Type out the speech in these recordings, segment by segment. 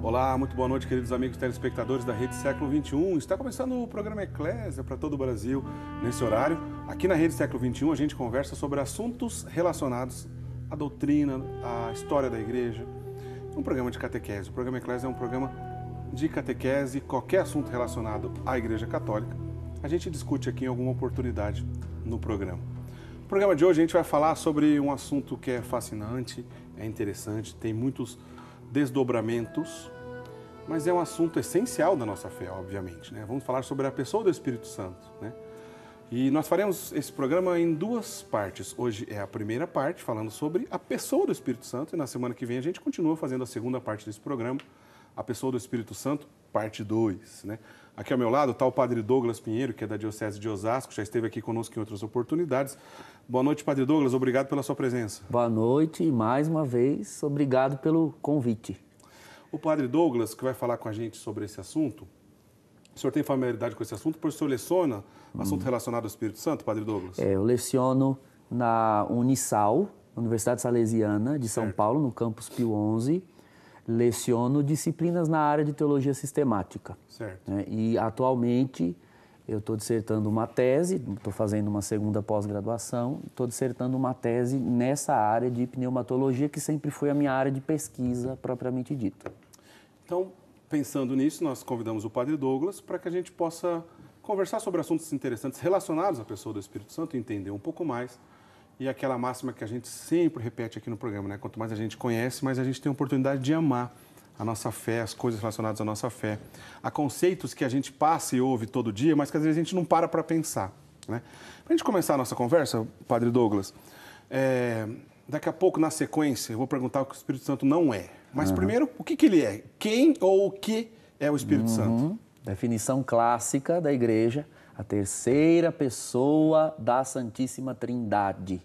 Olá, muito boa noite, queridos amigos telespectadores da Rede Século XXI. Está começando o programa Eclésia para todo o Brasil nesse horário. Aqui na Rede Século XXI a gente conversa sobre assuntos relacionados à doutrina, à história da igreja. É um programa de catequese. O programa Eclésia é um programa de catequese. Qualquer assunto relacionado à Igreja Católica, a gente discute aqui em alguma oportunidade no programa. No programa de hoje a gente vai falar sobre um assunto que é fascinante, é interessante, tem muitos desdobramentos, mas é um assunto essencial da nossa fé, obviamente, né? Vamos falar sobre a pessoa do Espírito Santo, né? E nós faremos esse programa em duas partes. Hoje é a primeira parte, falando sobre a pessoa do Espírito Santo, e na semana que vem a gente continua fazendo a segunda parte desse programa, a pessoa do Espírito Santo, parte 2, né? Aqui ao meu lado está o Padre Douglas Pinheiro, que é da Diocese de Osasco, já esteve aqui conosco em outras oportunidades. Boa noite, Padre Douglas, obrigado pela sua presença. Boa noite e mais uma vez, obrigado pelo convite. O Padre Douglas, que vai falar com a gente sobre esse assunto, o senhor tem familiaridade com esse assunto? Porque o senhor leciona assunto relacionado ao Espírito Santo, Padre Douglas? Eu leciono na Unisal, Universidade Salesiana de São Paulo, no campus Pio XI. Leciono disciplinas na área de teologia sistemática. Certo. Né? E atualmente eu estou dissertando uma tese, estou fazendo uma segunda pós-graduação, estou dissertando uma tese nessa área de pneumatologia, que sempre foi a minha área de pesquisa propriamente dita. Então, pensando nisso, nós convidamos o Padre Douglas para que a gente possa conversar sobre assuntos interessantes relacionados à pessoa do Espírito Santo, entender um pouco mais. E aquela máxima que a gente sempre repete aqui no programa, né? Quanto mais a gente conhece, mais a gente tem a oportunidade de amar a nossa fé, as coisas relacionadas à nossa fé. Há conceitos que a gente passa e ouve todo dia, mas que às vezes a gente não para pensar, né? Para a gente começar a nossa conversa, Padre Douglas, daqui a pouco, na sequência, eu vou perguntar o que o Espírito Santo não é. Mas primeiro, o que ele é? Quem ou o que é o Espírito Santo? Definição clássica da Igreja, a terceira pessoa da Santíssima Trindade.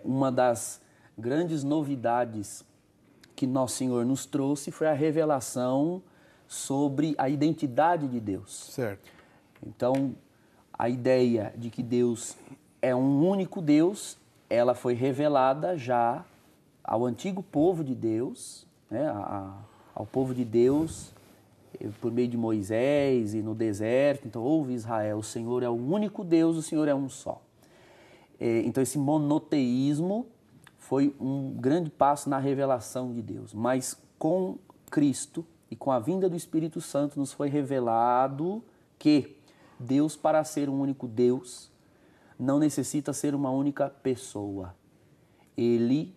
Uma das grandes novidades que Nosso Senhor nos trouxe foi a revelação sobre a identidade de Deus. Certo. Então, a ideia de que Deus é um único Deus, ela foi revelada já ao antigo povo de Deus, né? Ao povo de Deus, por meio de Moisés e no deserto. Então, ouve Israel, o Senhor é o único Deus, o Senhor é um só. Então, esse monoteísmo foi um grande passo na revelação de Deus. Mas com Cristo e com a vinda do Espírito Santo nos foi revelado que Deus, para ser um único Deus, não necessita ser uma única pessoa. Ele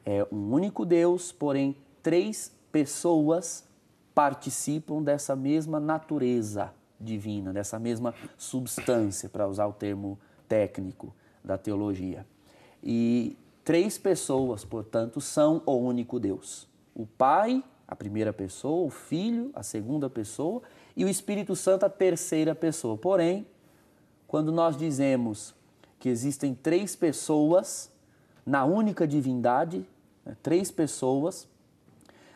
é um único Deus, porém três pessoas participam dessa mesma natureza divina, dessa mesma substância, para usar o termo técnico da teologia. E três pessoas, portanto, são o único Deus. O Pai, a primeira pessoa, o Filho, a segunda pessoa, e o Espírito Santo, a terceira pessoa. Porém, quando nós dizemos que existem três pessoas na única divindade, né, três pessoas,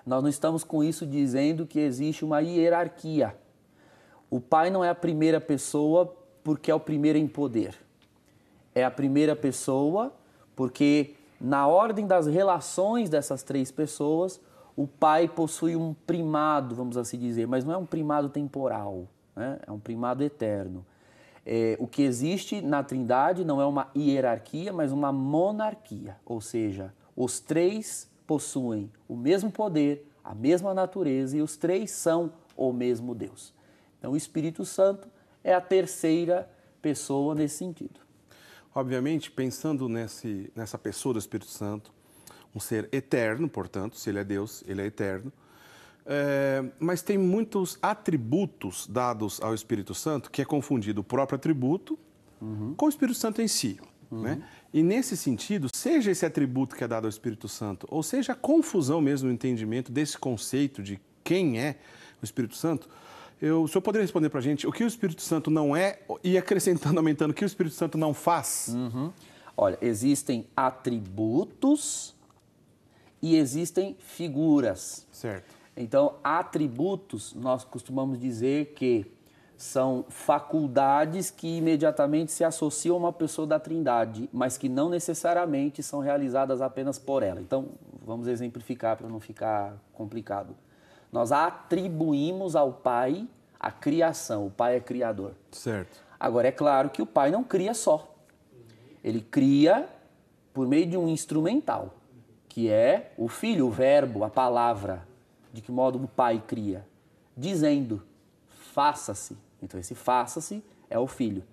nós não estamos com isso dizendo que existe uma hierarquia. O Pai não é a primeira pessoa porque é o primeiro em poder. É a primeira pessoa porque, na ordem das relações dessas três pessoas, o Pai possui um primado, vamos assim dizer, mas não é um primado temporal, né? É um primado eterno. O que existe na Trindade não é uma hierarquia, mas uma monarquia, ou seja, os três possuem o mesmo poder, a mesma natureza, e os três são o mesmo Deus. Então, o Espírito Santo é a terceira pessoa nesse sentido. Obviamente, pensando nessa pessoa do Espírito Santo, um ser eterno, portanto, se ele é Deus, ele é eterno, mas tem muitos atributos dados ao Espírito Santo que é confundido o próprio atributo com o Espírito Santo em si, né? E nesse sentido, seja esse atributo que é dado ao Espírito Santo, ou seja a confusão mesmo no entendimento desse conceito de quem é o Espírito Santo, o senhor poderia responder para a gente o que o Espírito Santo não é e acrescentando, aumentando, o que o Espírito Santo não faz? Olha, existem atributos e existem figuras. Certo. Então, atributos, nós costumamos dizer que são faculdades que imediatamente se associam a uma pessoa da Trindade, mas que não necessariamente são realizadas apenas por ela. Então, vamos exemplificar para não ficar complicado. Nós atribuímos ao Pai a criação. O Pai é criador. Certo. Agora, é claro que o Pai não cria só. Ele cria por meio de um instrumental, que é o Filho, o Verbo, a palavra. De que modo o Pai cria? Dizendo, faça-se. Então, esse faça-se é o Filho.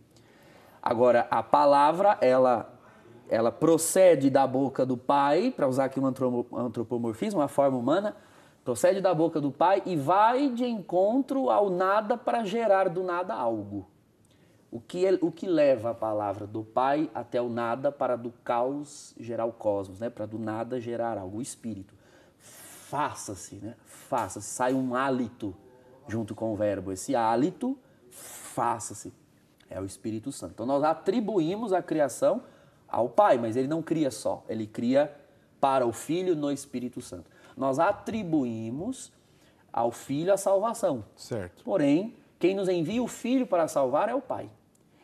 Agora, a palavra, ela procede da boca do Pai, para usar aqui um antropomorfismo, uma forma humana, procede da boca do Pai e vai de encontro ao nada para gerar do nada algo. O que leva a palavra do Pai até o nada para do caos gerar o cosmos, né? Para do nada gerar algo, o Espírito. Faça-se, né? Faça-se, sai um hálito junto com o verbo. Esse hálito, faça-se, é o Espírito Santo. Então nós atribuímos a criação ao Pai, mas ele não cria só, ele cria para o Filho no Espírito Santo. Nós atribuímos ao Filho a salvação. Certo. Porém, quem nos envia o Filho para salvar é o Pai.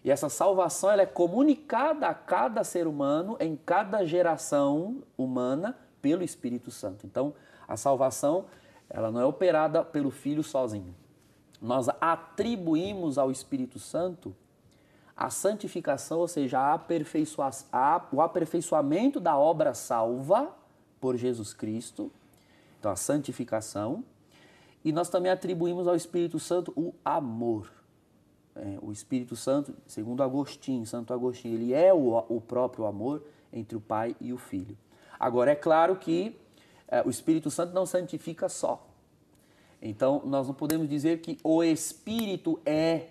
E essa salvação ela é comunicada a cada ser humano, em cada geração humana, pelo Espírito Santo. Então, a salvação ela não é operada pelo Filho sozinho. Nós atribuímos ao Espírito Santo a santificação, ou seja, o aperfeiçoamento da obra salva por Jesus Cristo, então a santificação, e nós também atribuímos ao Espírito Santo o amor. O Espírito Santo, segundo Agostinho, Santo Agostinho, ele é o próprio amor entre o Pai e o Filho. Agora, é claro que o Espírito Santo não santifica só. Então, nós não podemos dizer que o Espírito é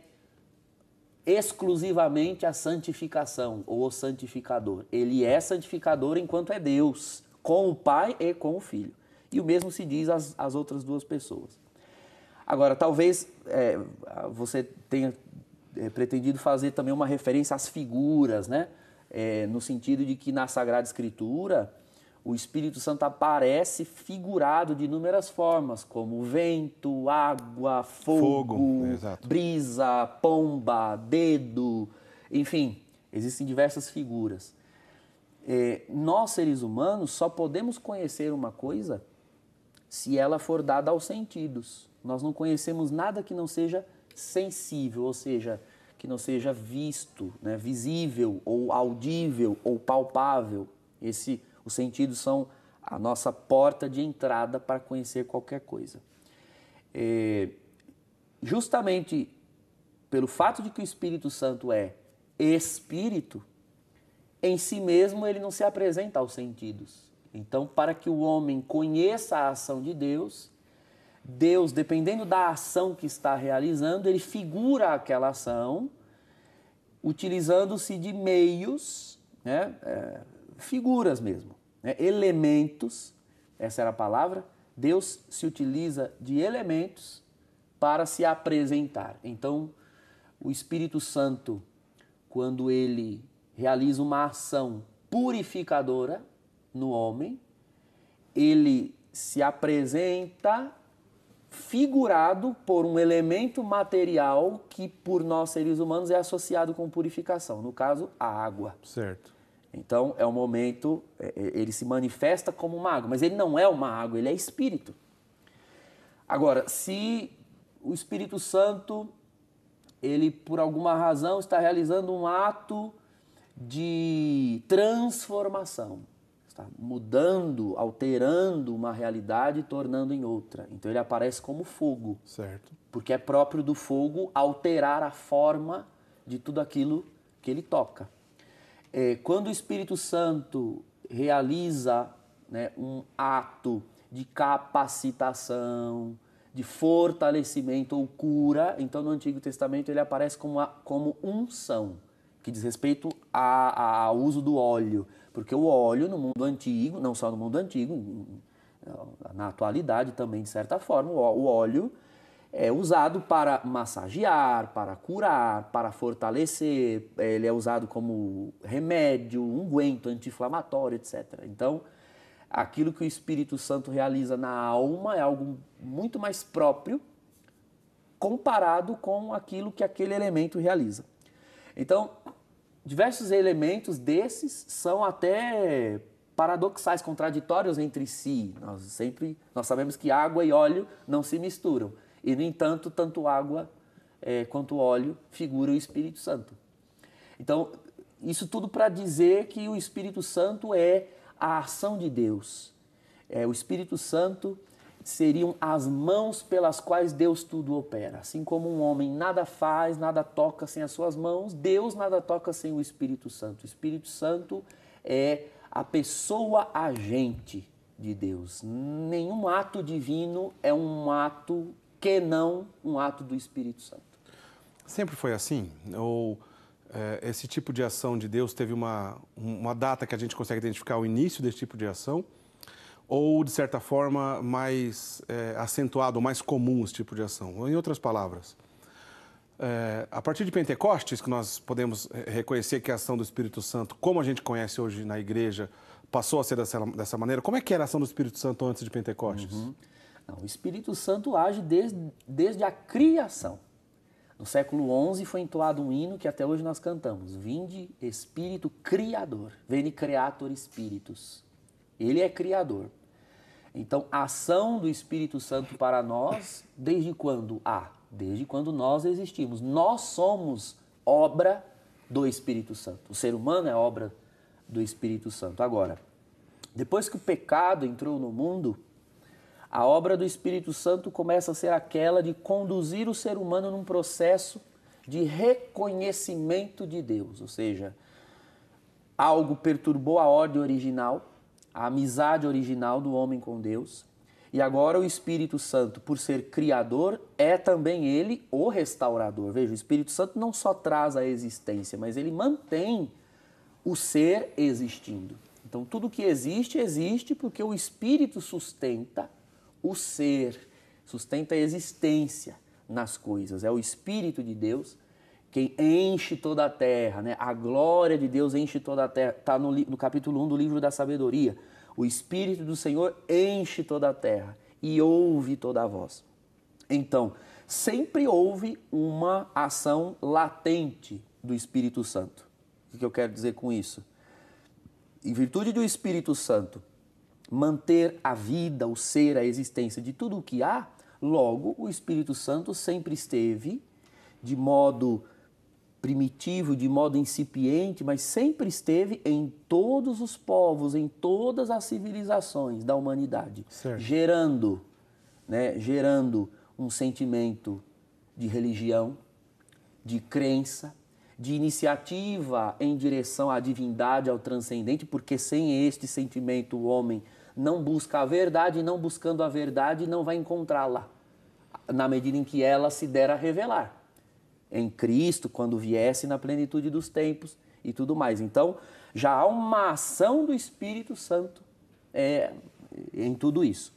exclusivamente a santificação ou o santificador. Ele é santificador enquanto é Deus, com o Pai e com o Filho. E o mesmo se diz às outras duas pessoas. Agora, talvez você tenha pretendido fazer também uma referência às figuras, né? No sentido de que na Sagrada Escritura o Espírito Santo aparece figurado de inúmeras formas, como vento, água, fogo, brisa, pomba, dedo, enfim, existem diversas figuras. Nós, seres humanos, só podemos conhecer uma coisa se ela for dada aos sentidos. Nós não conhecemos nada que não seja sensível, ou seja, que não seja visto, né, visível, ou audível, ou palpável. Os sentidos são a nossa porta de entrada para conhecer qualquer coisa. Justamente pelo fato de que o Espírito Santo é Espírito, em si mesmo ele não se apresenta aos sentidos. Então, para que o homem conheça a ação de Deus, dependendo da ação que está realizando, ele figura aquela ação, utilizando-se de meios, né, figuras mesmo, né, elementos, essa era a palavra. Deus se utiliza de elementos para se apresentar. Então, o Espírito Santo, quando ele realiza uma ação purificadora no homem, ele se apresenta figurado por um elemento material que, por nós seres humanos, é associado com purificação. No caso, a água. Certo. Então, é um momento, ele se manifesta como uma água, mas ele não é uma água, ele é Espírito. Agora, se o Espírito Santo, ele, por alguma razão, está realizando um ato de transformação, está mudando, alterando uma realidade e tornando em outra. Então ele aparece como fogo. Certo. Porque é próprio do fogo alterar a forma de tudo aquilo que ele toca. Quando o Espírito Santo realiza, né, um ato de capacitação, de fortalecimento ou cura, então no Antigo Testamento ele aparece como unção, que diz respeito ao uso do óleo. Porque o óleo no mundo antigo, não só no mundo antigo, na atualidade também de certa forma, o óleo é usado para massagear, para curar, para fortalecer, ele é usado como remédio, unguento, anti-inflamatório, etc. Então, aquilo que o Espírito Santo realiza na alma é algo muito mais próprio comparado com aquilo que aquele elemento realiza. Então, diversos elementos desses são até paradoxais, contraditórios entre si. Nós sabemos que água e óleo não se misturam. E, no entanto, tanto água quanto óleo figura o Espírito Santo. Então, isso tudo para dizer que o Espírito Santo é a ação de Deus. O Espírito Santo seriam as mãos pelas quais Deus tudo opera. Assim como um homem nada faz, nada toca sem as suas mãos, Deus nada toca sem o Espírito Santo. O Espírito Santo é a pessoa agente de Deus. Nenhum ato divino é um ato que não um ato do Espírito Santo. Sempre foi assim? Ou esse tipo de ação de Deus teve uma data que a gente consegue identificar o início desse tipo de ação? Ou, de certa forma, mais acentuado, mais comum esse tipo de ação? Ou, em outras palavras, a partir de Pentecostes, que nós podemos reconhecer que a ação do Espírito Santo, como a gente conhece hoje na igreja, passou a ser dessa maneira. Como é que era a ação do Espírito Santo antes de Pentecostes? Não, o Espírito Santo age desde a criação. No século XI foi entoado um hino que até hoje nós cantamos. Vinde, Espírito Criador. Veni Creator Spiritus. Ele é Criador. Então, a ação do Espírito Santo para nós, desde quando? Desde quando nós existimos. Nós somos obra do Espírito Santo. O ser humano é obra do Espírito Santo. Agora, depois que o pecado entrou no mundo, a obra do Espírito Santo começa a ser aquela de conduzir o ser humano num processo de reconhecimento de Deus. Ou seja, algo perturbou a ordem original, a amizade original do homem com Deus. E agora o Espírito Santo, por ser criador, é também ele o restaurador. Veja, o Espírito Santo não só traz a existência, mas ele mantém o ser existindo. Então, tudo que existe, existe porque o Espírito sustenta o ser, sustenta a existência nas coisas. É o Espírito de Deus quem enche toda a terra, né? A glória de Deus enche toda a terra. Está no capítulo 1 do livro da sabedoria. O Espírito do Senhor enche toda a terra e ouve toda a voz. Então, sempre houve uma ação latente do Espírito Santo. O que eu quero dizer com isso? Em virtude do Espírito Santo manter a vida, o ser, a existência de tudo o que há, logo o Espírito Santo sempre esteve de modo primitivo, de modo incipiente, mas sempre esteve em todos os povos, em todas as civilizações da humanidade, gerando um sentimento de religião, de crença, de iniciativa em direção à divindade, ao transcendente, porque sem este sentimento o homem não busca a verdade, e não buscando a verdade não vai encontrá-la, na medida em que ela se der a revelar em Cristo, quando viesse na plenitude dos tempos e tudo mais. Então, já há uma ação do Espírito Santo em tudo isso.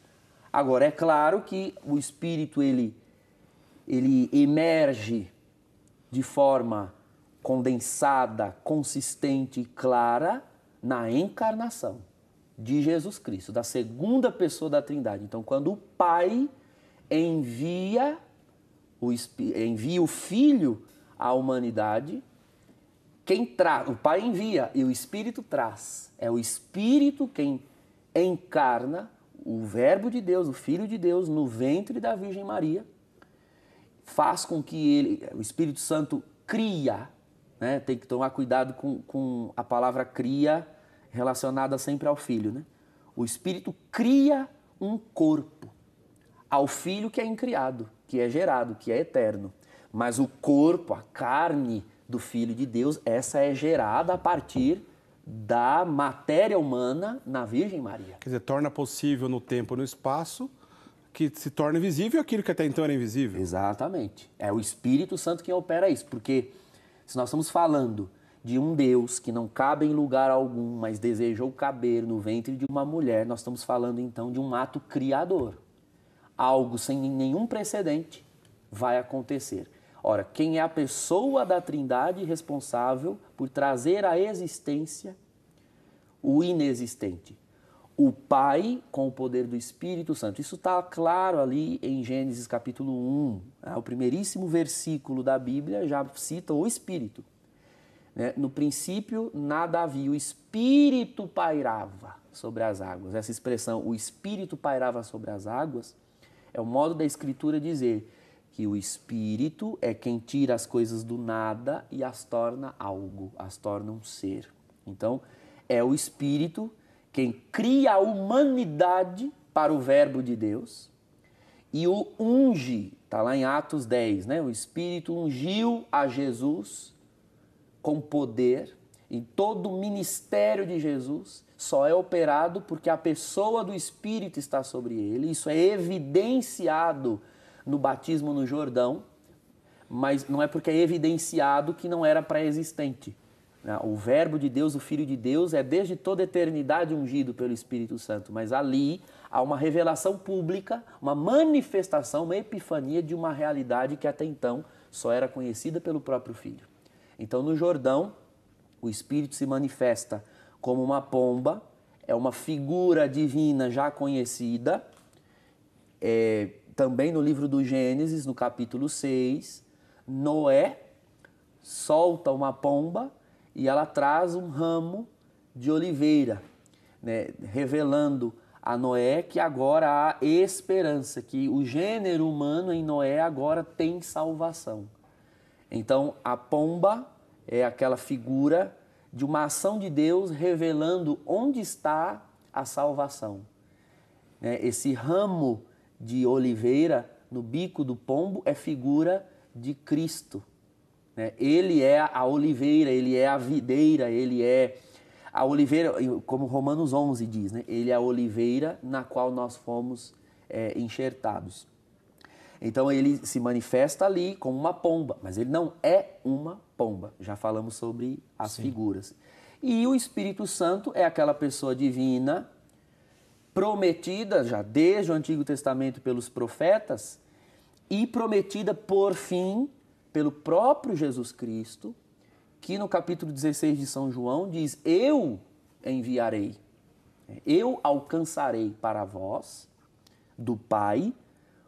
Agora, é claro que o Espírito, ele emerge de forma condensada, consistente e clara na encarnação de Jesus Cristo, da segunda pessoa da Trindade. Então, quando o Pai envia o Filho à humanidade, o Pai envia e o Espírito traz. É o Espírito quem encarna o Verbo de Deus, o Filho de Deus, no ventre da Virgem Maria, faz com que o Espírito Santo cria, né? Tem que tomar cuidado com a palavra cria relacionada sempre ao Filho, né? O Espírito cria um corpo ao Filho que é incriado, que é gerado, que é eterno. Mas o corpo, a carne do Filho de Deus, essa é gerada a partir da matéria humana na Virgem Maria. Quer dizer, torna possível no tempo e no espaço que se torne visível aquilo que até então era invisível. Exatamente. É o Espírito Santo quem opera isso, porque se nós estamos falando de um Deus que não cabe em lugar algum, mas desejou caber no ventre de uma mulher, nós estamos falando então de um ato criador. Algo sem nenhum precedente vai acontecer. Ora, quem é a pessoa da Trindade responsável por trazer à existência o inexistente? O Pai com o poder do Espírito Santo. Isso está claro ali em Gênesis capítulo 1. O primeiríssimo versículo da Bíblia já cita o Espírito. No princípio nada havia, o Espírito pairava sobre as águas. Essa expressão, o Espírito pairava sobre as águas, é o modo da Escritura dizer que o Espírito é quem tira as coisas do nada e as torna algo, as torna um ser. Então, é o Espírito quem cria a humanidade para o Verbo de Deus e o unge, está lá em Atos 10, né? O Espírito ungiu a Jesus com poder, e todo o ministério de Jesus só é operado porque a pessoa do Espírito está sobre ele. Isso é evidenciado no batismo no Jordão, mas não é porque é evidenciado que não era pré-existente. O Verbo de Deus, o Filho de Deus, é desde toda a eternidade ungido pelo Espírito Santo, mas ali há uma revelação pública, uma manifestação, uma epifania de uma realidade que até então só era conhecida pelo próprio Filho. Então, no Jordão, o Espírito se manifesta como uma pomba, é uma figura divina já conhecida, também no livro do Gênesis, no capítulo 6, Noé solta uma pomba e ela traz um ramo de oliveira, né, revelando a Noé que agora há esperança, que o gênero humano em Noé agora tem salvação. Então, a pomba é aquela figura de uma ação de Deus revelando onde está a salvação. Esse ramo de oliveira no bico do pombo é figura de Cristo. Ele é a oliveira, ele é a videira, ele é a oliveira, como Romanos 11 diz, né? Ele é a oliveira na qual nós fomos enxertados. Então ele se manifesta ali como uma pomba, mas ele não é uma pomba. Já falamos sobre as figuras. E o Espírito Santo é aquela pessoa divina, prometida já desde o Antigo Testamento pelos profetas e prometida por fim pelo próprio Jesus Cristo, que no capítulo 16 de São João diz: eu enviarei, eu alcançarei para vós, do Pai,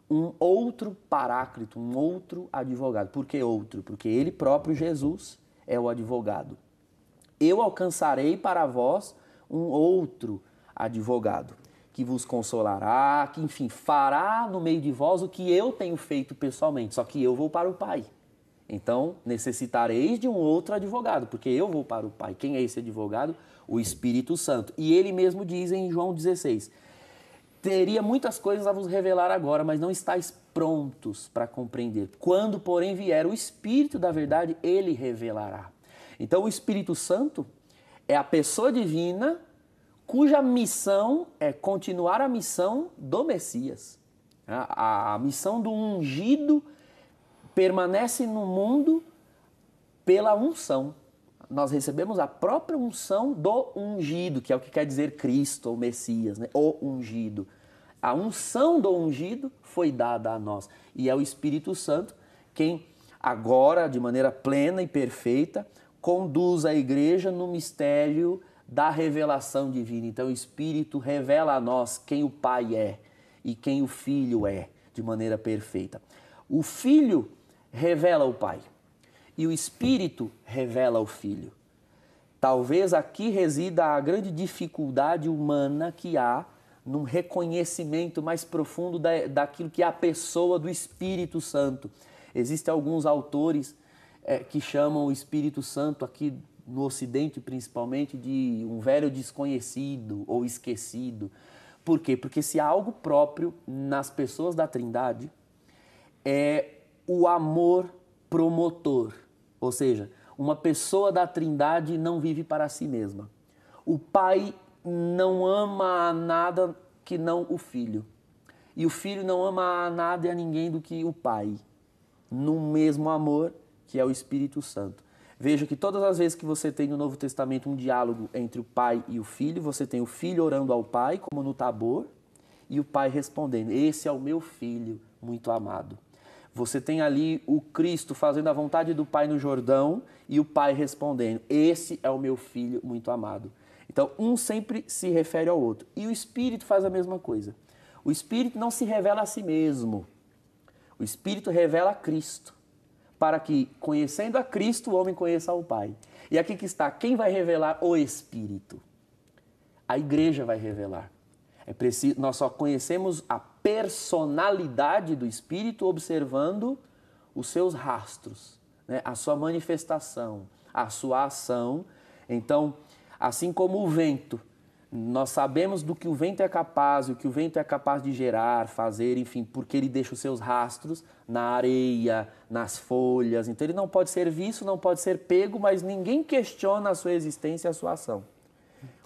um outro paráclito, um outro advogado. Por que outro? Porque ele próprio, Jesus, é o advogado. Eu alcançarei para vós um outro advogado, que vos consolará, que, enfim, fará no meio de vós o que eu tenho feito pessoalmente, só que eu vou para o Pai. Então, necessitareis de um outro advogado, porque eu vou para o Pai. Quem é esse advogado? O Espírito Santo. E ele mesmo diz em João 16... teria muitas coisas a vos revelar agora, mas não estáis prontos para compreender. Quando, porém, vier o Espírito da verdade, ele revelará. Então, o Espírito Santo é a pessoa divina cuja missão é continuar a missão do Messias. A missão do ungido permanece no mundo pela unção. Nós recebemos a própria unção do ungido, que é o que quer dizer Cristo, ou Messias, né? O ungido. A unção do ungido foi dada a nós. E é o Espírito Santo quem agora, de maneira plena e perfeita, conduz a igreja no mistério da revelação divina. Então o Espírito revela a nós quem o Pai é e quem o Filho é, de maneira perfeita. O Filho revela o Pai e o Espírito revela o Filho. Talvez aqui resida a grande dificuldade humana que há num reconhecimento mais profundo daquilo que é a pessoa do Espírito Santo. Existem alguns autores que chamam o Espírito Santo, aqui no Ocidente principalmente, de um velho desconhecido ou esquecido. Por quê? Porque se há algo próprio nas pessoas da Trindade, é o amor promotor. Ou seja, uma pessoa da Trindade não vive para si mesma. O Pai não ama a nada que não o Filho. E o Filho não ama a nada e a ninguém do que o Pai. No mesmo amor que é o Espírito Santo. Veja que todas as vezes que você tem no Novo Testamento um diálogo entre o Pai e o Filho, você tem o Filho orando ao Pai, como no Tabor, e o Pai respondendo: esse é o meu Filho muito amado. Você tem ali o Cristo fazendo a vontade do Pai no Jordão e o Pai respondendo: esse é o meu Filho muito amado. Então, um sempre se refere ao outro. E o Espírito faz a mesma coisa. O Espírito não se revela a si mesmo. O Espírito revela a Cristo, para que, conhecendo a Cristo, o homem conheça o Pai. E aqui que está, quem vai revelar o Espírito? a igreja vai revelar. É preciso, nós só conhecemos a personalidade do Espírito observando os seus rastros, né? A sua manifestação, a sua ação. Então, assim como o vento, nós sabemos do que o vento é capaz, o que o vento é capaz de gerar, fazer, enfim, porque ele deixa os seus rastros na areia, nas folhas. Então, ele não pode ser visto, não pode ser pego, mas ninguém questiona a sua existência e a sua ação.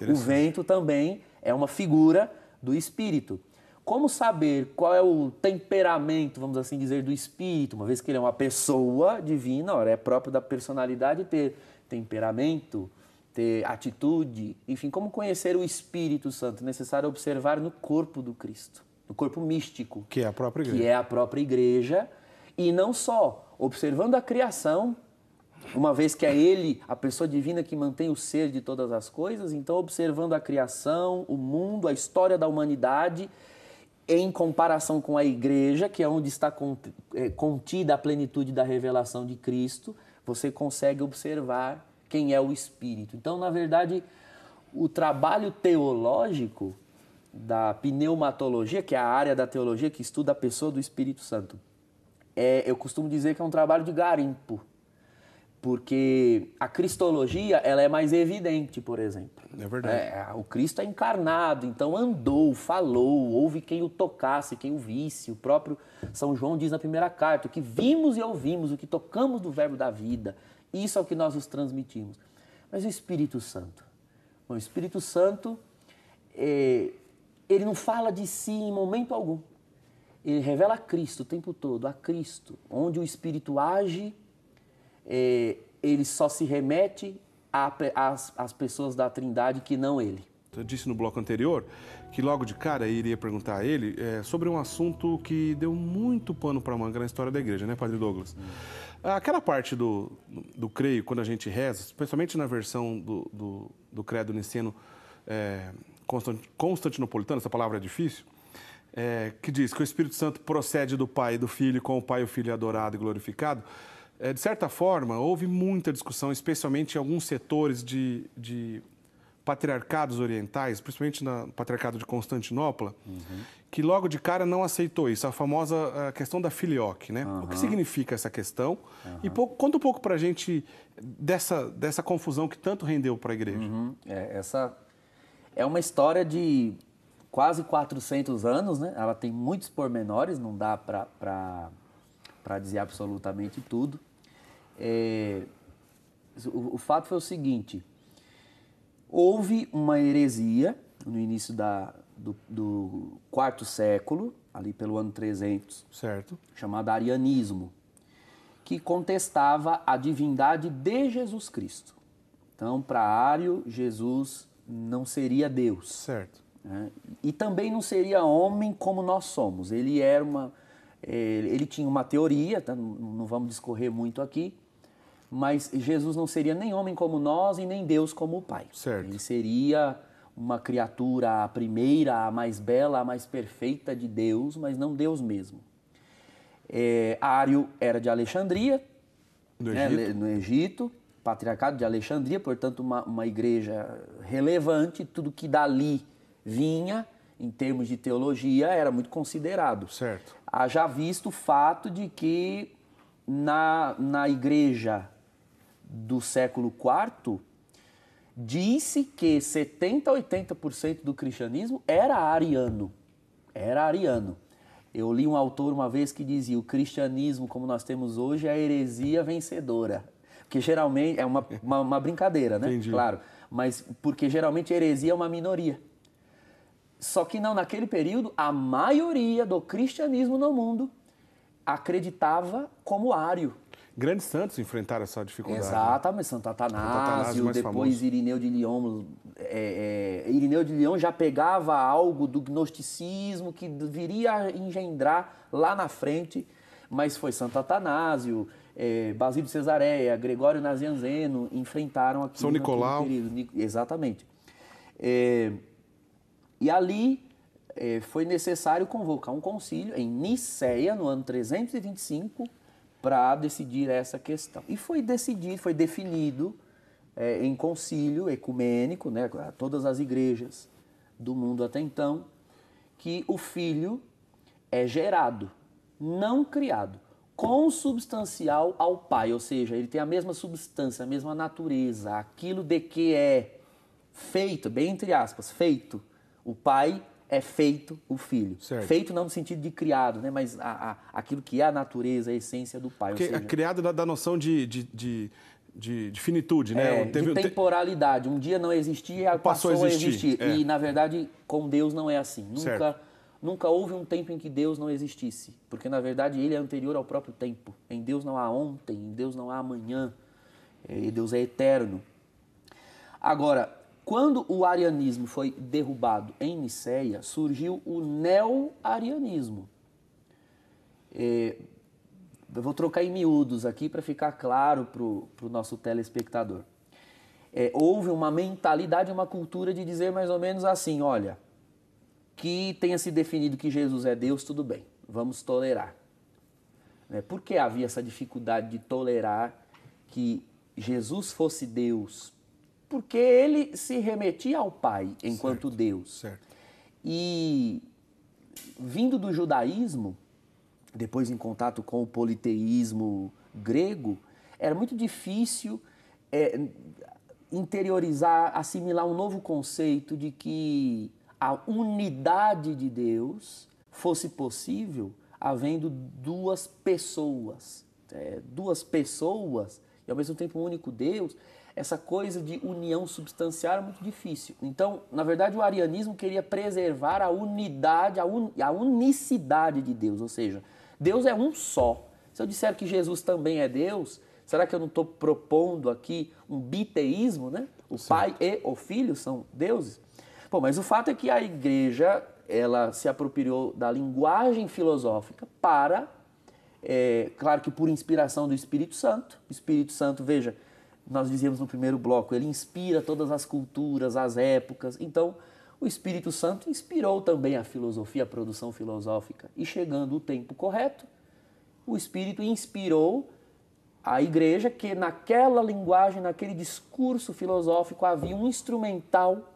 O vento também é uma figura do Espírito. Como saber qual é o temperamento, vamos assim dizer, do Espírito, uma vez que ele é uma pessoa divina, ora, é próprio da personalidade ter temperamento, ter atitude, enfim, como conhecer o Espírito Santo? É necessário observar no corpo do Cristo, no corpo místico. Que é a própria igreja. Que é a própria igreja, e não só, observando a criação, uma vez que é Ele, a pessoa divina que mantém o ser de todas as coisas, então observando a criação, o mundo, a história da humanidade, em comparação com a igreja, que é onde está contida a plenitude da revelação de Cristo, você consegue observar quem é o Espírito. Então, na verdade, o trabalho teológico da pneumatologia, que é a área da teologia que estuda a pessoa do Espírito Santo, eu costumo dizer que é um trabalho de garimpo, porque a cristologia ela é mais evidente, por exemplo. É verdade. O Cristo é encarnado, então andou, falou, houve quem o tocasse, quem o visse. O próprio São João diz na primeira carta, o que vimos e ouvimos, o que tocamos do verbo da vida, isso é o que nós os transmitimos. Mas o Espírito Santo? Bom, o Espírito Santo, ele não fala de si em momento algum. Ele revela a Cristo o tempo todo, a Cristo. Onde o Espírito age, ele só se remete às pessoas da Trindade que não ele. Eu disse no bloco anterior que logo de cara eu iria perguntar a ele sobre um assunto que deu muito pano para manga na história da igreja, né, Padre Douglas? Aquela parte do creio, quando a gente reza, especialmente na versão do credo niceno constantinopolitano, essa palavra é difícil, que diz que o Espírito Santo procede do Pai e do Filho, e com o Pai e o Filho é adorado e glorificado. De certa forma, houve muita discussão, especialmente em alguns setores de patriarcados orientais, principalmente no patriarcado de Constantinopla, que logo de cara não aceitou isso, a famosa questão da filioque, né? O que significa essa questão? E conta um pouco para a gente dessa confusão que tanto rendeu para a igreja. Essa é uma história de quase 400 anos, né? Ela tem muitos pormenores, não dá para dizer absolutamente tudo. O fato foi o seguinte: houve uma heresia no início do quarto século, ali pelo ano 300, certo, chamada arianismo, que contestava a divindade de Jesus Cristo. Então, para Ário, Jesus não seria Deus. Certo. Né? E também não seria homem como nós somos. Ele tinha uma teoria, tá? Não vamos discorrer muito aqui, mas Jesus não seria nem homem como nós e nem Deus como o Pai. Certo. Ele seria uma criatura, a primeira, a mais bela, a mais perfeita de Deus, mas não Deus mesmo. Ário era de Alexandria, no Egito, patriarcado de Alexandria, portanto uma igreja relevante, tudo que dali vinha, em termos de teologia, era muito considerado. Certo. Haja visto o fato de que na igreja do século IV, disse que 70% a 80% do cristianismo era ariano. Era ariano. Eu li um autor uma vez que dizia: o cristianismo como nós temos hoje é a heresia vencedora. Porque geralmente, é uma brincadeira, né? Entendi. Claro. Mas porque geralmente a heresia é uma minoria. Só que não, naquele período, a maioria do cristianismo no mundo acreditava como ário. Grandes santos enfrentaram essa dificuldade. Exatamente, Santo Atanásio, depois famoso. Irineu de Lyon. Irineu de Lyon já pegava algo do gnosticismo que viria a engendrar lá na frente, mas foi Santo Atanásio, Basílio de Cesareia, Gregório Nazianzeno enfrentaram aquilo. São Nicolau. Período. Exatamente. E ali foi necessário convocar um concílio em Nicéia, no ano 325, para decidir essa questão. E foi definido em concílio ecumênico, né, todas as igrejas do mundo até então, que o Filho é gerado, não criado, consubstancial ao Pai, ou seja, ele tem a mesma substância, a mesma natureza, aquilo de que é feito, bem entre aspas, feito, o Pai é feito o Filho. Certo. Feito não no sentido de criado, né, mas aquilo que é a natureza, a essência do Pai. Porque ou seja, é criado da noção de finitude, né? De temporalidade. Um dia não existia e passou a existir. E, na verdade, com Deus não é assim. Nunca houve um tempo em que Deus não existisse. Porque, na verdade, Ele é anterior ao próprio tempo. Em Deus não há ontem, em Deus não há amanhã. E Deus é eterno. Agora, quando o arianismo foi derrubado em Nicéia, surgiu o neo-arianismo. Eu vou trocar em miúdos aqui para ficar claro para o nosso telespectador. Houve uma mentalidade, uma cultura de dizer mais ou menos assim, olha, que tenha se definido que Jesus é Deus, tudo bem, vamos tolerar. Por que havia essa dificuldade de tolerar que Jesus fosse Deus? Porque ele se remetia ao Pai enquanto Deus. Certo. E vindo do judaísmo, depois em contato com o politeísmo grego, era muito difícil interiorizar, assimilar um novo conceito de que a unidade de Deus fosse possível havendo duas pessoas. Duas pessoas e ao mesmo tempo um único Deus. Essa coisa de união substancial é muito difícil. Então, na verdade, o arianismo queria preservar a unidade, a unicidade de Deus, ou seja, Deus é um só. Se eu disser que Jesus também é Deus, será que eu não estou propondo aqui um biteísmo, né? O Sim. Pai e o Filho são deuses? Bom, mas o fato é que a igreja, ela se apropriou da linguagem filosófica para, claro que por inspiração do Espírito Santo. O Espírito Santo, veja, nós dizíamos no primeiro bloco, ele inspira todas as culturas, as épocas. Então, o Espírito Santo inspirou também a filosofia, a produção filosófica. E chegando o tempo correto, o Espírito inspirou a igreja que naquela linguagem, naquele discurso filosófico, havia um instrumental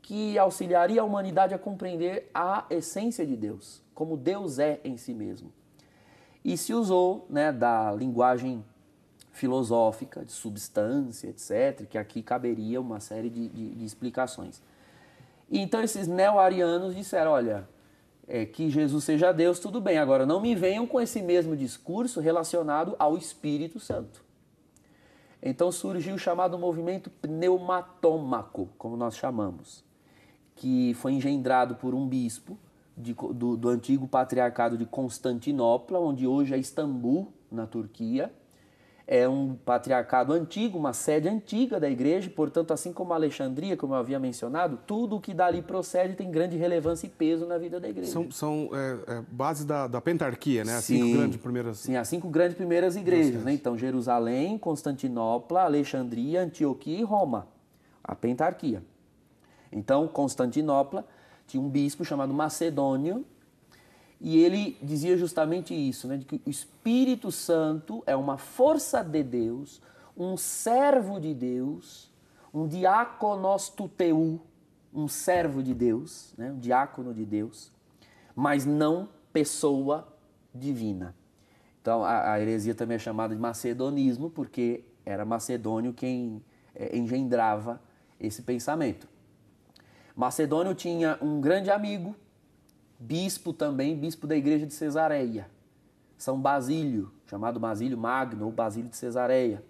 que auxiliaria a humanidade a compreender a essência de Deus, como Deus é em si mesmo. E se usou, né, da linguagem filosófica, de substância, etc., que aqui caberia uma série de explicações. E então esses neo-arianos disseram, olha, que Jesus seja Deus, tudo bem, agora não me venham com esse mesmo discurso relacionado ao Espírito Santo. Então surgiu o chamado movimento pneumatômaco, como nós chamamos, que foi engendrado por um bispo do antigo patriarcado de Constantinopla, onde hoje é Istambul, na Turquia. É um patriarcado antigo, uma sede antiga da igreja, portanto, assim como a Alexandria, como eu havia mencionado, tudo o que dali procede tem grande relevância e peso na vida da igreja. São bases da pentarquia, né? Sim, as 5 grandes primeiras igrejas, né? Então, Jerusalém, Constantinopla, Alexandria, Antioquia e Roma, a pentarquia. Então, Constantinopla tinha um bispo chamado Macedônio, e ele dizia justamente isso, né, de que o Espírito Santo é uma força de Deus, um servo de Deus, um diáconos tuteu, um servo de Deus, né, um diácono de Deus, mas não pessoa divina. Então a heresia também é chamada de macedonismo, porque era Macedônio quem engendrava esse pensamento. Macedônio tinha um grande amigo, bispo também, bispo da igreja de Cesareia, São Basílio, chamado Basílio Magno ou Basílio de Cesareia.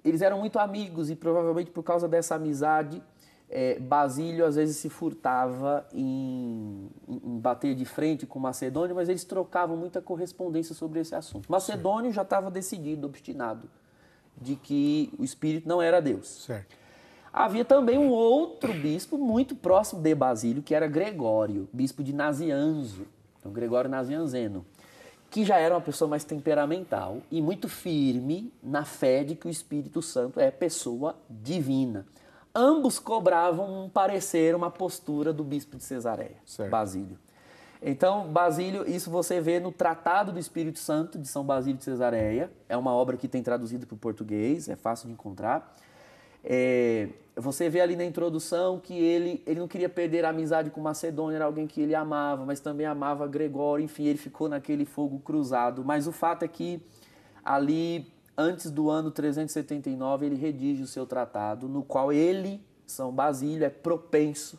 Eles eram muito amigos e provavelmente por causa dessa amizade, Basílio às vezes se furtava em bater de frente com Macedônio, mas eles trocavam muita correspondência sobre esse assunto. Macedônio já estava decidido, obstinado, de que o Espírito não era Deus. Certo. Havia também um outro bispo muito próximo de Basílio, que era Gregório, bispo de Nazianzo, então Gregório Nazianzeno, que já era uma pessoa mais temperamental e muito firme na fé de que o Espírito Santo é pessoa divina. Ambos cobravam um parecer, uma postura do bispo de Cesareia, certo. Basílio. Então, Basílio, isso você vê no Tratado do Espírito Santo de São Basílio de Cesareia. É uma obra que tem traduzido para o português, é fácil de encontrar. Você vê ali na introdução que ele não queria perder a amizade com Macedônio, era alguém que ele amava, mas também amava Gregório, enfim, ele ficou naquele fogo cruzado. Mas o fato é que ali, antes do ano 379, ele redige o seu tratado, no qual ele, São Basílio, é propenso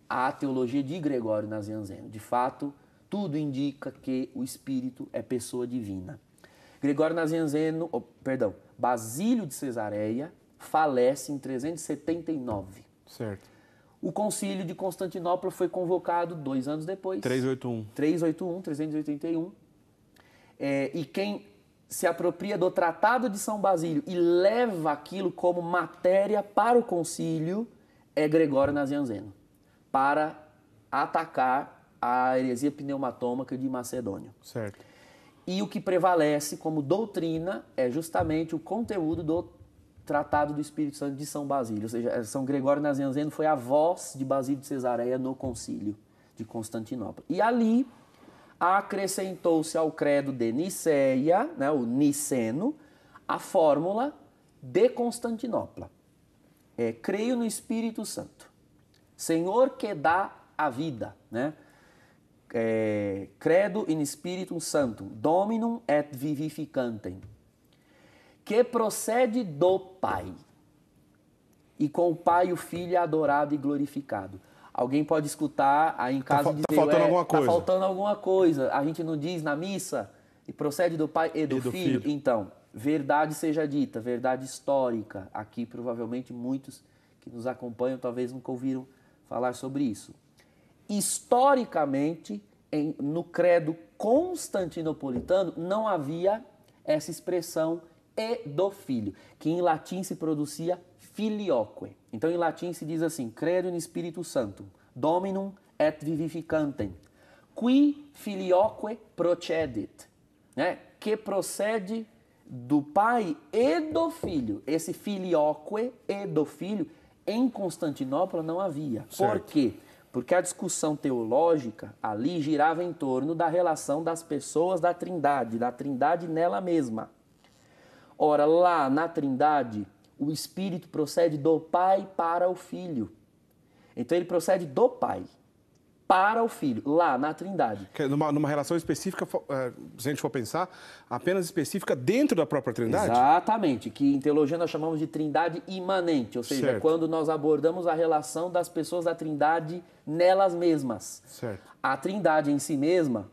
à teologia de Gregório Nazianzeno. De fato, tudo indica que o Espírito é pessoa divina. Basílio de Cesareia falece em 379. Certo. O concílio de Constantinopla foi convocado 2 anos depois. 381. E quem se apropria do Tratado de São Basílio e leva aquilo como matéria para o concílio é Gregório Nazianzeno, para atacar a heresia pneumatômaca de Macedônio. Certo. E o que prevalece como doutrina é justamente o conteúdo do Tratado do Espírito Santo de São Basílio. Ou seja, São Gregório Nazianzeno foi a voz de Basílio de Cesareia no concílio de Constantinopla. E ali acrescentou-se ao credo de Niceia, né, o niceno, a fórmula de Constantinopla. Creio no Espírito Santo, Senhor que dá a vida, né? Credo in Spiritum Sanctum, Dominum et vivificantem, que procede do Pai, e com o Pai o Filho é adorado e glorificado. Alguém pode escutar aí em casa dizer, tá faltando alguma coisa. Tá faltando alguma coisa. A gente não diz na missa, e procede do Pai e do Filho? Então, verdade seja dita, verdade histórica. Aqui, provavelmente, muitos que nos acompanham talvez nunca ouviram falar sobre isso. Historicamente, no credo constantinopolitano, não havia essa expressão e do Filho, que em latim se produzia filioque. Então, em latim se diz assim, credo in Spiritu Sanctum, Dominum et vivificantem, qui filioque procedit, né? Que procede do Pai e do Filho. Esse filioque e do Filho, em Constantinopla não havia. Certo. Por quê? Porque a discussão teológica ali girava em torno da relação das pessoas da Trindade nela mesma. Ora, lá na Trindade, o Espírito procede do Pai para o Filho. Então ele procede do Pai para o Filho, lá na Trindade. Numa relação específica, se a gente for pensar, apenas específica dentro da própria Trindade? Exatamente, que em teologia nós chamamos de Trindade imanente, ou seja, certo. Quando nós abordamos a relação das pessoas da Trindade nelas mesmas. Certo. A Trindade em si mesma,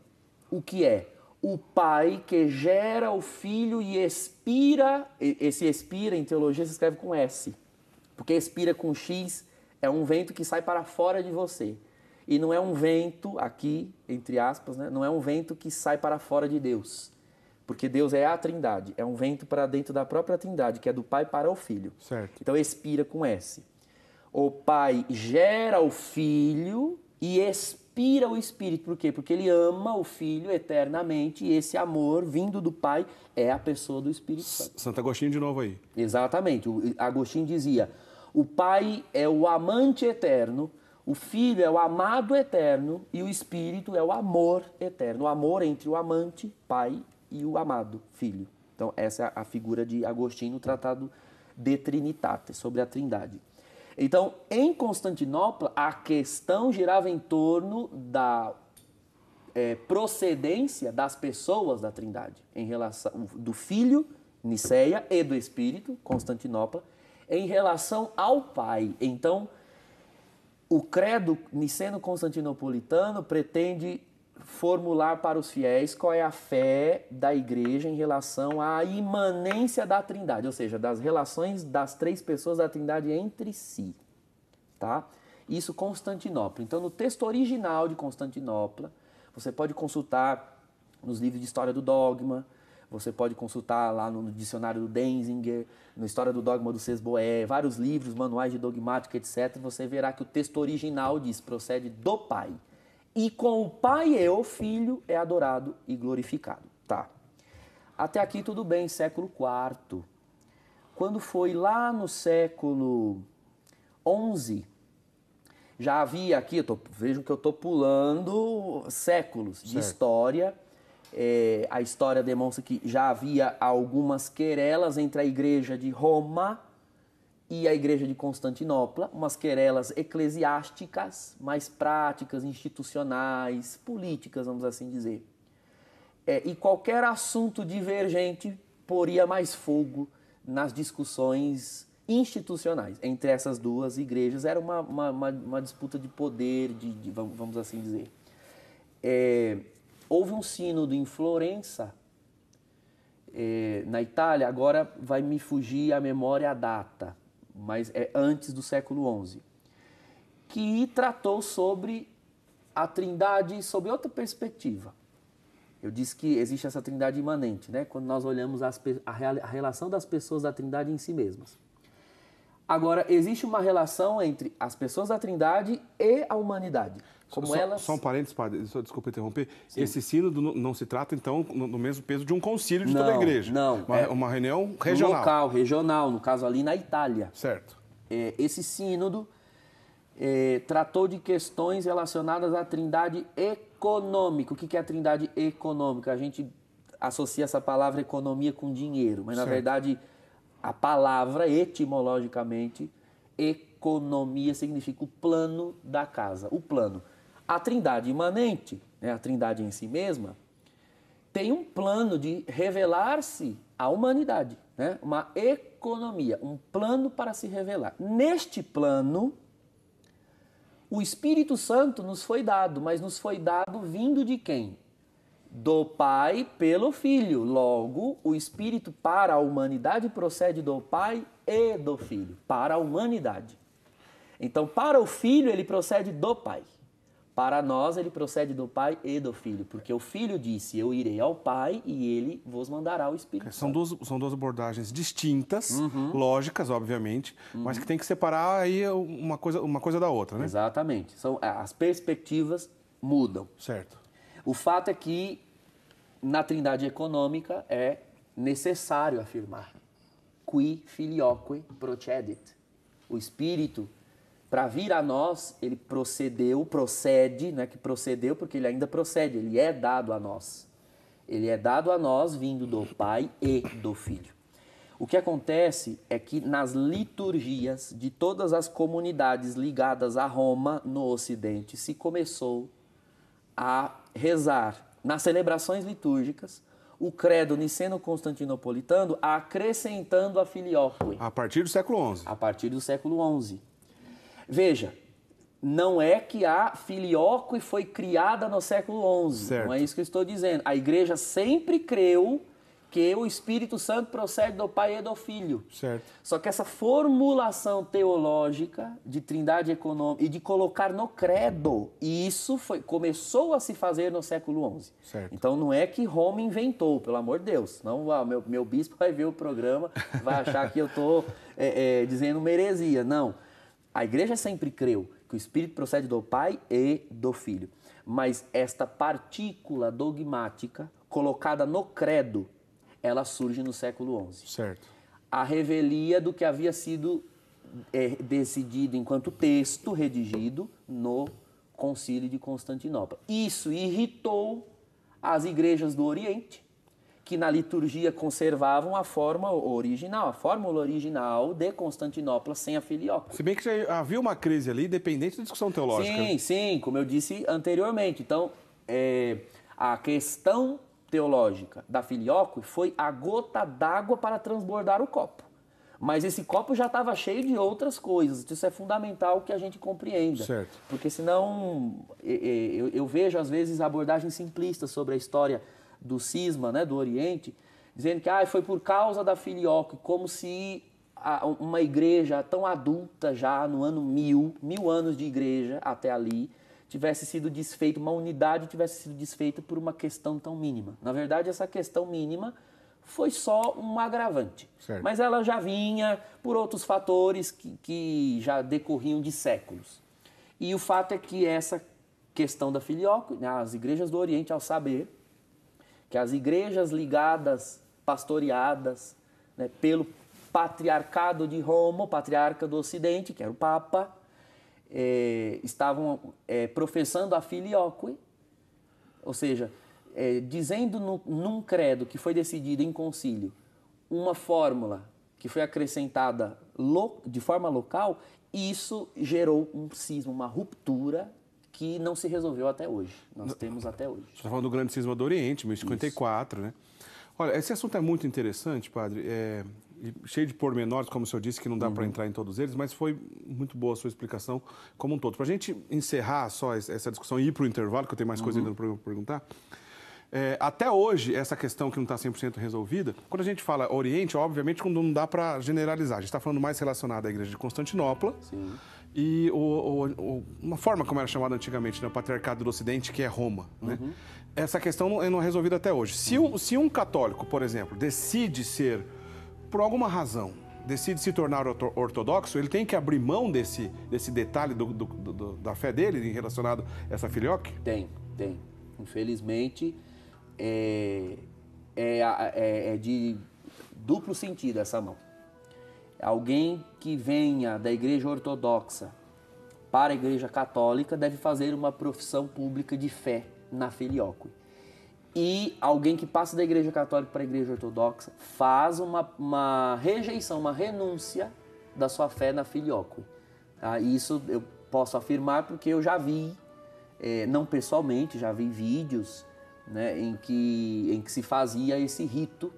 o que é? O Pai que gera o Filho e expira, esse expira em teologia se escreve com S, porque expira com X é um vento que sai para fora de você. E não é um vento, aqui, entre aspas, né? Não é um vento que sai para fora de Deus, porque Deus é a Trindade, é um vento para dentro da própria Trindade, que é do Pai para o Filho. Certo. Então expira com S. O Pai gera o Filho e expira o Espírito. Por quê? Porque ele ama o Filho eternamente e esse amor vindo do Pai é a pessoa do Espírito Santo. Santo Agostinho de novo aí. Exatamente. O Agostinho dizia, o Pai é o amante eterno, o Filho é o amado eterno e o Espírito é o amor eterno. O amor entre o amante, Pai, e o amado, Filho. Então essa é a figura de Agostinho no Tratado De Trinitate, sobre a Trindade. Então, em Constantinopla, a questão girava em torno da procedência das pessoas da Trindade, em relação do Filho, Niceia, e do Espírito, Constantinopla, em relação ao Pai. Então, o credo niceno-constantinopolitano pretende formular para os fiéis qual é a fé da Igreja em relação à imanência da Trindade, ou seja, das relações das três pessoas da Trindade entre si, tá? Isso Constantinopla. Então, no texto original de Constantinopla, você pode consultar nos livros de História do Dogma, você pode consultar lá no dicionário do Denzinger, na História do Dogma do Sesboé, vários livros, manuais de dogmática, etc. Você verá que o texto original diz, procede do Pai. E com o Pai e o Filho é adorado e glorificado. Tá. Até aqui tudo bem, século IV. Quando foi lá no século XI Já havia aqui, vejam que eu estou pulando séculos de história. A história demonstra que já havia algumas querelas entre a igreja de Roma e a igreja de Constantinopla, umas querelas eclesiásticas, mais práticas, institucionais, políticas, vamos assim dizer. E qualquer assunto divergente poria mais fogo nas discussões institucionais entre essas duas igrejas. Era uma disputa de poder, vamos assim dizer. Houve um sínodo em Florença, na Itália, agora vai me fugir a memória a data, mas é antes do século XI, que tratou sobre a Trindade sob outra perspectiva. Eu disse que existe essa Trindade imanente, né? Quando nós olhamos a relação das pessoas da Trindade em si mesmas. Agora, existe uma relação entre as pessoas da Trindade e a humanidade. Só um parênteses, padre, desculpa interromper. Sim. Esse sínodo não se trata, então, no mesmo peso de um concílio de toda a igreja. Não, uma reunião regional. Local, regional, no caso ali na Itália. Certo. Esse sínodo tratou de questões relacionadas à Trindade econômica. O que é a Trindade econômica? A gente associa essa palavra economia com dinheiro, mas na verdade a palavra etimologicamente economia significa o plano da casa, o plano. A Trindade imanente, né, a Trindade em si mesma, tem um plano de revelar-se à humanidade, né? Uma economia, um plano para se revelar. Neste plano, o Espírito Santo nos foi dado, mas nos foi dado vindo de quem? Do Pai pelo Filho. Logo, o Espírito para a humanidade procede do Pai e do Filho, para a humanidade. Então, para o Filho, ele procede do Pai. Para nós, ele procede do Pai e do Filho, porque o Filho disse, eu irei ao Pai e ele vos mandará o Espírito Santo. São duas abordagens distintas, lógicas, obviamente, mas que tem que separar aí uma coisa da outra, né? Exatamente. As perspectivas mudam. Certo. O fato é que na Trindade econômica é necessário afirmar qui filioque procedit. O Espírito, para vir a nós, ele procede, não é que procedeu, porque ele ainda procede, ele é dado a nós. Ele é dado a nós vindo do Pai e do Filho. O que acontece é que nas liturgias de todas as comunidades ligadas a Roma, no Ocidente, se começou a rezar nas celebrações litúrgicas o credo niceno-constantinopolitano, acrescentando a filioque. A partir do século XI. A partir do século XI. Veja, não é que a filioque foi criada no século XI. Certo. Não é isso que eu estou dizendo. A igreja sempre creu que o Espírito Santo procede do Pai e do Filho. Certo. Só que essa formulação teológica de trindade econômica e de colocar no credo, isso começou a se fazer no século XI. Certo. Então não é que Roma inventou, pelo amor de Deus. Senão meu bispo vai ver o programa, vai achar que eu estou dizendo uma heresia. Não. A igreja sempre creu que o Espírito procede do Pai e do Filho. Mas esta partícula dogmática colocada no credo, ela surge no século XI. Certo. A revelia do que havia sido decidido enquanto texto redigido no Concílio de Constantinopla. Isso irritou as igrejas do Oriente, que na liturgia conservavam a fórmula original de Constantinopla sem a filioque. Se bem que já havia uma crise ali, dependente da discussão teológica. Sim, como eu disse anteriormente. Então, a questão teológica da filioque foi a gota d'água para transbordar o copo. Mas esse copo já estava cheio de outras coisas. Isso é fundamental que a gente compreenda. Certo. Porque senão eu vejo às vezes abordagens simplistas sobre a história do cisma, né, do Oriente, dizendo que foi por causa da filioque, como se uma igreja tão adulta já no ano 1000 anos de igreja até ali, tivesse sido desfeita, uma unidade tivesse sido desfeita por uma questão tão mínima. Na verdade, essa questão mínima foi só um agravante. Certo. Mas ela já vinha por outros fatores que já decorriam de séculos. E o fato é que essa questão da filioque, né, as igrejas do Oriente, ao saber que as igrejas ligadas, pastoreadas, né, pelo patriarcado de Roma, o patriarca do Ocidente, que era o Papa, estavam professando a filioque, ou seja, dizendo num credo que foi decidido em concílio uma fórmula que foi acrescentada de forma local, e isso gerou um cisma, uma ruptura que não se resolveu até hoje. Nós temos até hoje. Você está falando do grande cisma do Oriente, 1054, né? Olha, esse assunto é muito interessante, padre, cheio de pormenores, como o senhor disse, que não dá para entrar em todos eles, mas foi muito boa a sua explicação como um todo. Para a gente encerrar só essa discussão e ir para o intervalo, que eu tenho mais coisa ainda para perguntar, até hoje, essa questão que não está 100% resolvida, quando a gente fala Oriente, obviamente não dá para generalizar. A gente está falando mais relacionado à Igreja de Constantinopla. Sim. E uma forma como era chamada antigamente, né, o Patriarcado do Ocidente, que é Roma. Né? Essa questão não é resolvida até hoje. Se um católico, por exemplo, decide ser, por alguma razão, decide se tornar ortodoxo, ele tem que abrir mão desse detalhe da fé dele relacionado a essa filioque? Tem. Infelizmente, é de duplo sentido essa mão. Alguém que venha da Igreja Ortodoxa para a Igreja Católica deve fazer uma profissão pública de fé na filioque. E alguém que passa da Igreja Católica para a Igreja Ortodoxa faz uma rejeição, uma renúncia da sua fé na filioque. Isso eu posso afirmar porque eu já vi, não pessoalmente, já vi vídeos, né, em que se fazia esse rito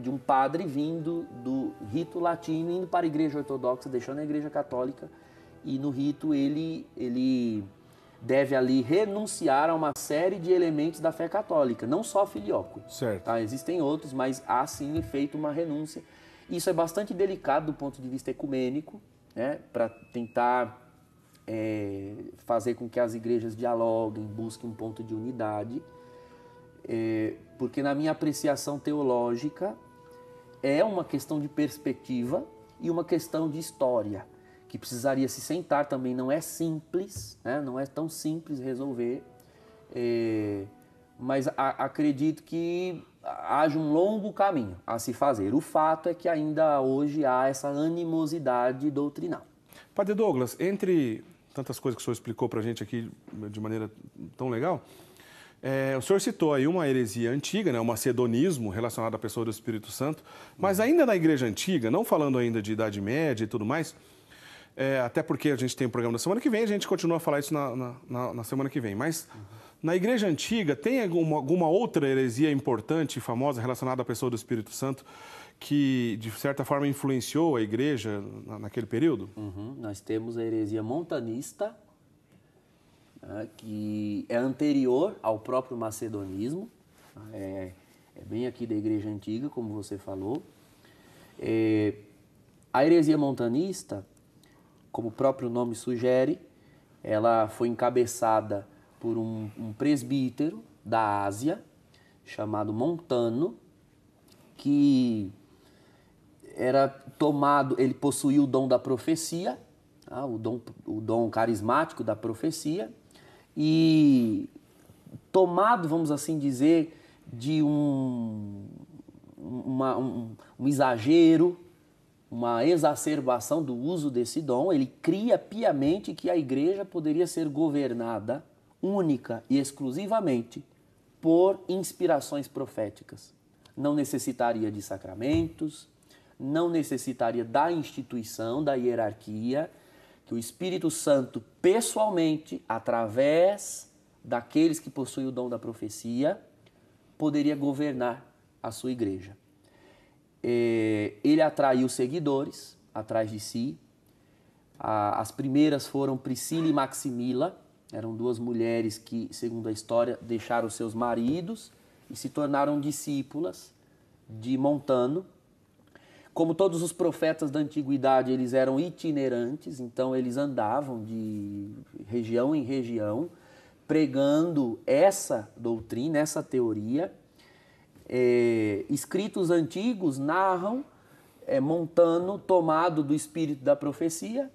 de um padre vindo do rito latino, indo para a Igreja Ortodoxa, deixando a Igreja Católica, e no rito ele deve ali renunciar a uma série de elementos da fé católica, não só a filioque. Certo. Tá? Existem outros, mas há sim feito uma renúncia. Isso é bastante delicado do ponto de vista ecumênico, né, para tentar fazer com que as igrejas dialoguem, busquem um ponto de unidade, porque na minha apreciação teológica é uma questão de perspectiva e uma questão de história, que precisaria se sentar também. Não é simples, né? Não é tão simples resolver, mas acredito que haja um longo caminho a se fazer. O fato é que ainda hoje há essa animosidade doutrinal. Padre Douglas, entre tantas coisas que o senhor explicou para a gente aqui de maneira tão legal, o senhor citou aí uma heresia antiga, né, o macedonismo relacionado à pessoa do Espírito Santo, mas ainda na Igreja Antiga, não falando ainda de Idade Média e tudo mais, até porque a gente tem um programa na semana que vem, a gente continua a falar isso na semana que vem, mas na Igreja Antiga tem alguma outra heresia importante e famosa relacionada à pessoa do Espírito Santo que, de certa forma, influenciou a Igreja naquele período? Nós temos a heresia montanista, que é anterior ao próprio macedonismo, é bem aqui da Igreja Antiga, como você falou. A heresia montanista, como o próprio nome sugere, ela foi encabeçada por um presbítero da Ásia, chamado Montano, que era tomado, ele possuía o dom da profecia, o dom carismático da profecia, e tomado, vamos assim dizer, de um exagero, uma exacerbação do uso desse dom, ele cria piamente que a igreja poderia ser governada única e exclusivamente por inspirações proféticas. Não necessitaria de sacramentos, não necessitaria da instituição, da hierarquia, que o Espírito Santo, pessoalmente, através daqueles que possuem o dom da profecia, poderia governar a sua igreja. Ele atraiu seguidores atrás de si. As primeiras foram Priscila e Maximila, eram duas mulheres que, segundo a história, deixaram seus maridos e se tornaram discípulas de Montano. Como todos os profetas da antiguidade, eles eram itinerantes, então eles andavam de região em região, pregando essa doutrina, essa teoria. Escritos antigos narram Montano tomado do espírito da profecia,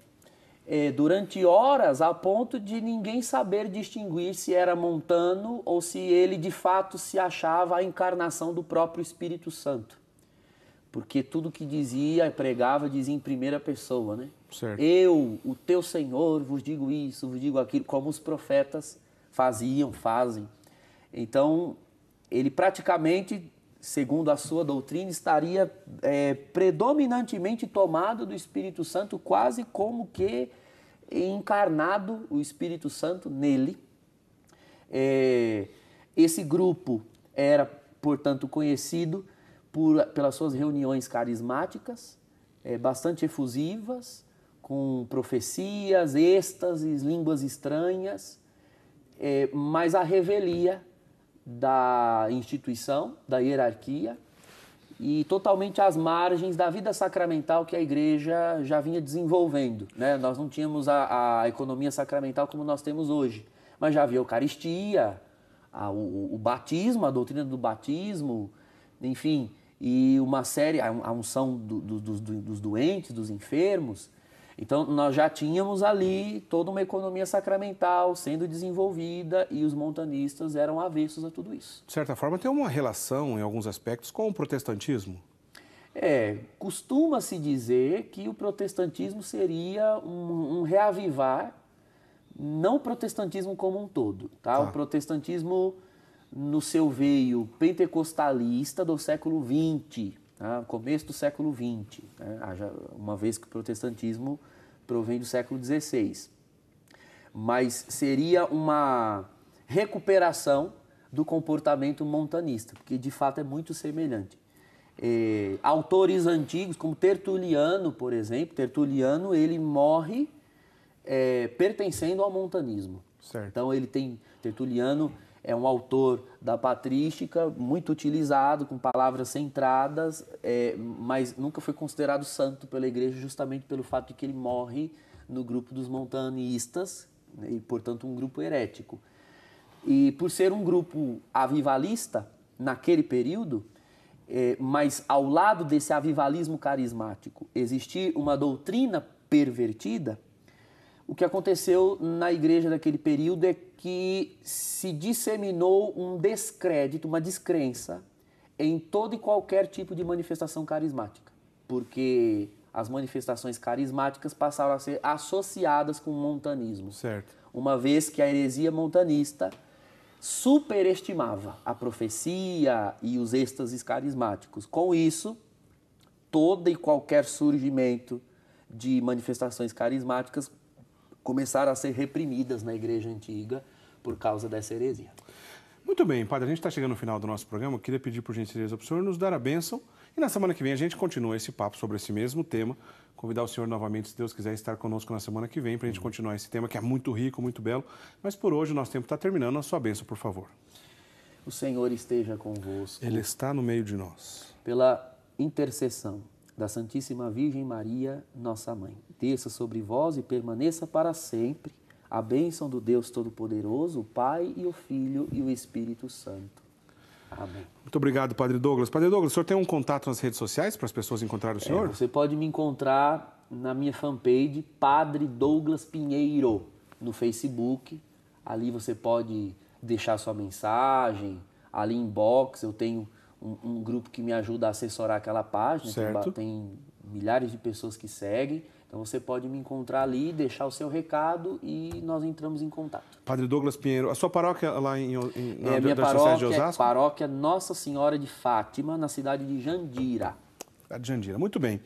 durante horas, a ponto de ninguém saber distinguir se era Montano ou se ele de fato se achava a encarnação do próprio Espírito Santo. Porque tudo que dizia, pregava, dizia em primeira pessoa, né? Certo. Eu, o teu Senhor, vos digo isso, vos digo aquilo, como os profetas fazem. Então, ele praticamente, segundo a sua doutrina, estaria predominantemente tomado do Espírito Santo, quase como que encarnado o Espírito Santo nele. Esse grupo era, portanto, conhecido pelas suas reuniões carismáticas, bastante efusivas, com profecias, êxtases, línguas estranhas, mas a revelia da instituição, da hierarquia, e totalmente às margens da vida sacramental que a igreja já vinha desenvolvendo, né? Nós não tínhamos a economia sacramental como nós temos hoje, mas já havia a Eucaristia, o batismo, a doutrina do batismo, enfim, e uma série, a unção dos doentes, dos enfermos. Então, nós já tínhamos ali toda uma economia sacramental sendo desenvolvida e os montanistas eram avessos a tudo isso. De certa forma, tem uma relação, em alguns aspectos, com o protestantismo? Costuma-se dizer que o protestantismo seria um reavivar, não o protestantismo como um todo, tá? O protestantismo no seu veio pentecostalista do século XX, tá? Começo do século XX, né? Uma vez que o protestantismo provém do século XVI. Mas seria uma recuperação do comportamento montanista, porque de fato é muito semelhante. Autores antigos, como Tertuliano, por exemplo, Tertuliano ele morre pertencendo ao montanismo. Certo. Então Tertuliano é um autor da patrística, muito utilizado, com palavras centradas, mas nunca foi considerado santo pela igreja justamente pelo fato de que ele morre no grupo dos montanistas, né, e, portanto, um grupo herético. E por ser um grupo avivalista, naquele período, mas ao lado desse avivalismo carismático existir uma doutrina pervertida, o que aconteceu na igreja daquele período é que se disseminou um descrédito, uma descrença em todo e qualquer tipo de manifestação carismática, porque as manifestações carismáticas passaram a ser associadas com o montanismo. Certo. Uma vez que a heresia montanista superestimava a profecia e os êxtases carismáticos. Com isso, todo e qualquer surgimento de manifestações carismáticas começaram a ser reprimidas na igreja antiga por causa dessa heresia. Muito bem, padre, a gente está chegando no final do nosso programa. Eu queria pedir por gentileza para o senhor nos dar a bênção e na semana que vem a gente continua esse papo sobre esse mesmo tema. Convidar o senhor novamente, se Deus quiser, estar conosco na semana que vem para a gente continuar esse tema que é muito rico, muito belo. Mas por hoje o nosso tempo está terminando. A sua bênção, por favor. O Senhor esteja convosco. Ele está no meio de nós. Pela intercessão da Santíssima Virgem Maria, nossa Mãe, desça sobre vós e permaneça para sempre a bênção do Deus Todo-Poderoso, o Pai e o Filho e o Espírito Santo. Amém. Muito obrigado, Padre Douglas. Padre Douglas, o senhor tem um contato nas redes sociais para as pessoas encontrarem o senhor? Você pode me encontrar na minha fanpage, Padre Douglas Pinheiro, no Facebook. Ali você pode deixar sua mensagem, ali inbox, eu tenho um grupo que me ajuda a assessorar aquela página, certo. Tem milhares de pessoas que seguem, então você pode me encontrar ali, deixar o seu recado e nós entramos em contato. Padre Douglas Pinheiro, a sua paróquia lá na minha paróquia é Paróquia Nossa Senhora de Fátima, na cidade de Jandira. De Jandira, muito bem.